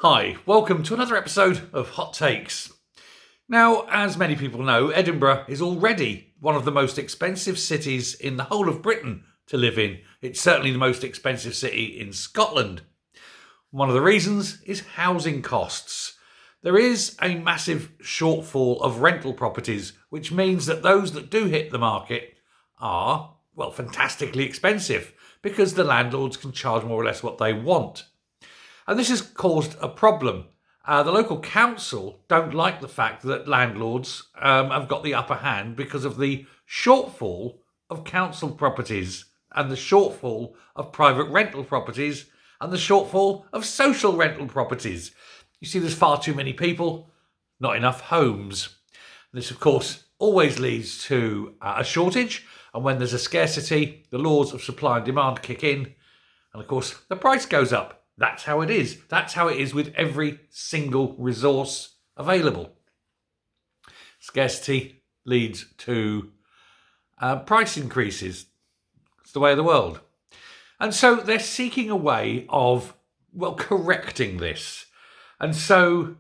Hi, welcome to another episode of Hot Takes. Now, as many people know, Edinburgh is already one of the most expensive cities in the whole of Britain to live in. It's certainly the most expensive city in Scotland. One of the reasons is housing costs. There is a massive shortfall of rental properties, which means that those that do hit the market are, well, fantastically expensive because the landlords can charge more or less what they want. And this has caused a problem. The local council don't like the fact that landlords have got the upper hand because of the shortfall of council properties and the shortfall of private rental properties and the shortfall of social rental properties. You see, there's far too many people, not enough homes. This, of course, always leads to a shortage. And when there's a scarcity, the laws of supply and demand kick in. And of course, the price goes up. That's how it is. That's how it is with every single resource available. Scarcity leads to price increases. It's the way of the world. And so they're seeking a way of, well, correcting this. And so,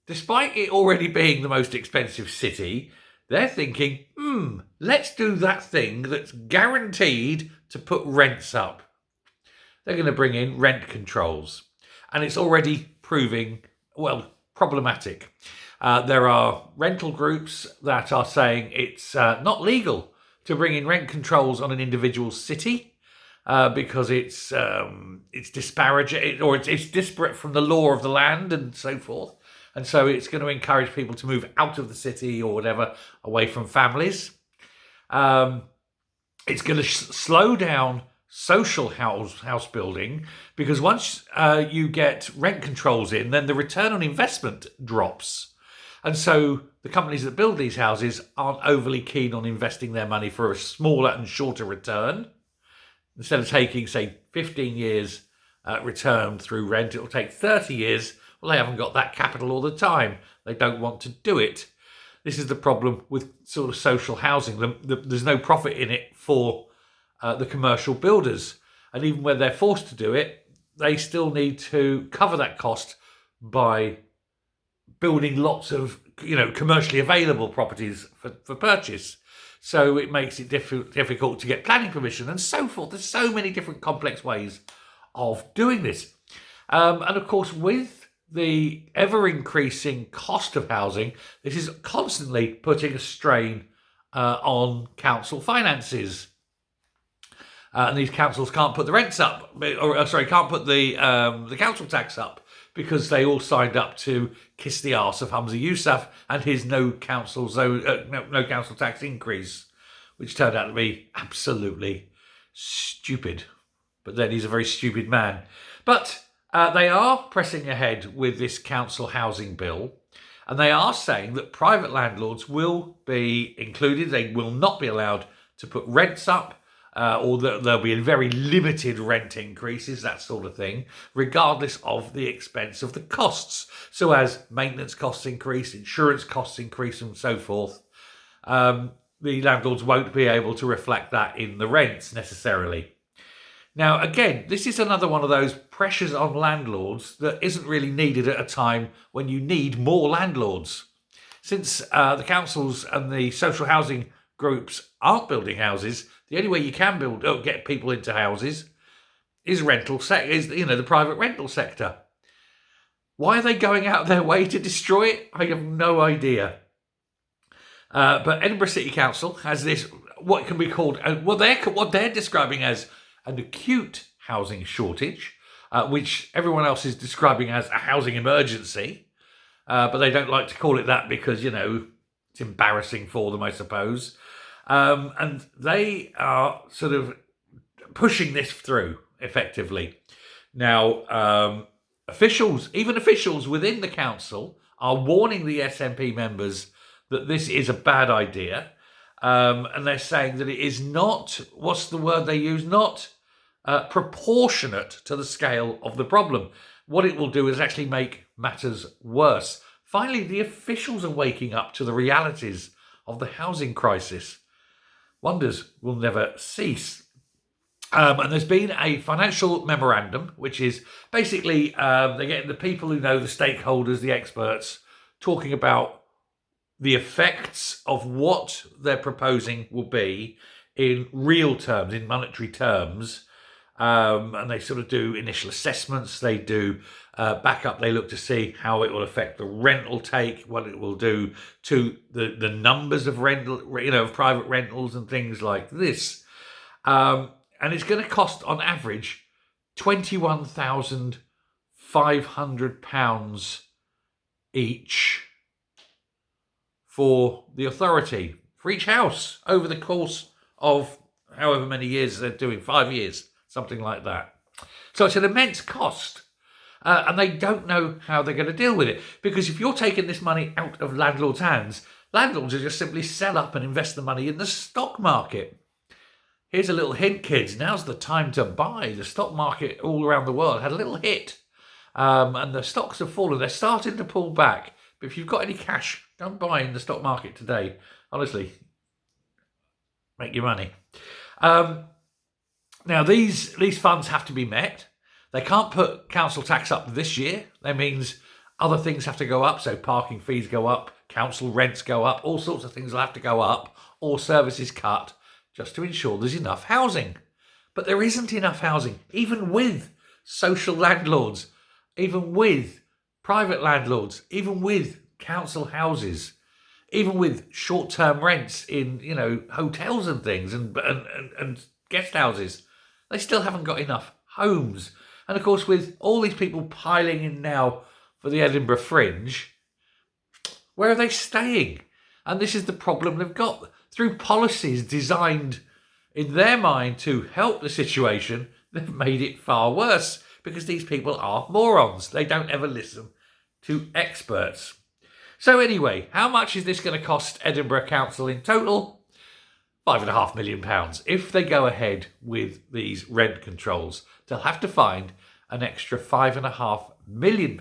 despite it already being the most expensive city, they're thinking, let's do that thing that's guaranteed to put rents up. They're going to bring in rent controls. And it's already proving, well, problematic. There are rental groups that are saying it's not legal to bring in rent controls on an individual city because it's disparaging or it's disparate from the law of the land and so forth. And so it's going to encourage people to move out of the city or whatever, away from families. It's going to slow down social house building, because once you get rent controls in, then the return on investment drops. And so the companies that build these houses aren't overly keen on investing their money for a smaller and shorter return. Instead of taking, say, 15 years return through rent, it'll take 30 years. Well, they haven't got that capital all the time. They don't want to do it. This is the problem with sort of social housing. There's no profit in it for the commercial builders. And even when they're forced to do it, they still need to cover that cost by building lots of, commercially available properties for purchase. So it makes it difficult to get planning permission and so forth. There's so many different complex ways of doing this. And of course, with the ever-increasing cost of housing, this is constantly putting a strain on council finances. And these councils can't put the rents up, can't put the council tax up because they all signed up to kiss the arse of Humza Yousaf and his no council tax increase, which turned out to be absolutely stupid. But then he's a very stupid man. But they are pressing ahead with this council housing bill, and they are saying that private landlords will be included. They will not be allowed to put rents up. Or there'll be very limited rent increases, that sort of thing, regardless of the expense of the costs. So as maintenance costs increase, insurance costs increase and so forth, the landlords won't be able to reflect that in the rents necessarily. Now, again, this is another one of those pressures on landlords that isn't really needed at a time when you need more landlords. Since the councils and the social housing groups aren't building houses, the only way you can get people into houses is the private rental sector. Why are they going out of their way to destroy it? I have no idea. But Edinburgh City Council has this, what can be called, what they're describing as an acute housing shortage, which everyone else is describing as a housing emergency. But they don't like to call it that because, it's embarrassing for them, I suppose. And they are sort of pushing this through effectively. Now, officials within the council are warning the SNP members that this is a bad idea. And they're saying that it is not, what's the word they use? Not proportionate to the scale of the problem. What it will do is actually make matters worse. Finally, the officials are waking up to the realities of the housing crisis. Wonders will never cease. And there's been a financial memorandum, which is basically they're getting the people who know, the stakeholders, the experts, talking about the effects of what they're proposing will be in real terms, in monetary terms. And they sort of do initial assessments. They do backup. They look to see how it will affect the rental take, what it will do to the numbers of rental, of private rentals and things like this. And it's going to cost, on average, £21,500 each for the authority, for each house, over the course of however many years they're doing, 5 years, something like that. So it's an immense cost. And they don't know how they're going to deal with it. Because if you're taking this money out of landlords' hands, landlords will just simply sell up and invest the money in the stock market. Here's a little hint, kids. Now's the time to buy. The stock market all around the world had a little hit. And the stocks have fallen. They're starting to pull back. But if you've got any cash, don't buy in the stock market today. Honestly, make your money. Now, these funds have to be met. They can't put council tax up this year. That means other things have to go up. So parking fees go up, council rents go up, all sorts of things will have to go up, or services cut, just to ensure there's enough housing. But there isn't enough housing, even with social landlords, even with private landlords, even with council houses, even with short-term rents in, hotels and things and guest houses. They still haven't got enough homes. And of course, with all these people piling in now for the Edinburgh Fringe, where are they staying? And this is the problem they've got. Through policies designed in their mind to help the situation, they've made it far worse, because these people are morons. They don't ever listen to experts. So anyway, how much is this going to cost Edinburgh Council in total? £5.5 million. If they go ahead with these rent controls, they'll have to find an extra £5.5 million,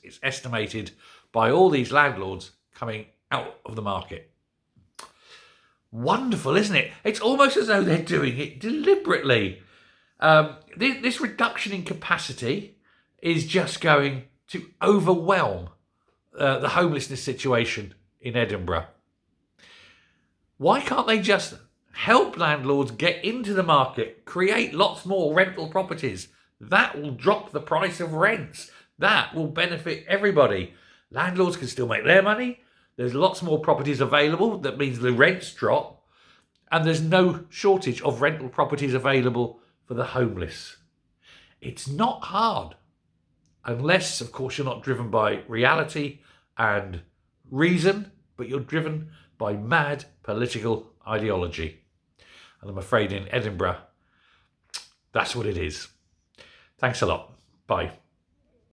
it's estimated, by all these landlords coming out of the market. Wonderful, isn't it? It's almost as though they're doing it deliberately. This reduction in capacity is just going to overwhelm the homelessness situation in Edinburgh. Why can't they just help landlords get into the market, create lots more rental properties? That will drop the price of rents. That will benefit everybody. Landlords can still make their money. There's lots more properties available. That means the rents drop. And there's no shortage of rental properties available for the homeless. It's not hard. Unless, of course, you're not driven by reality and reason, but you're driven by mad political ideology. And I'm afraid in Edinburgh, that's what it is. Thanks a lot. Bye.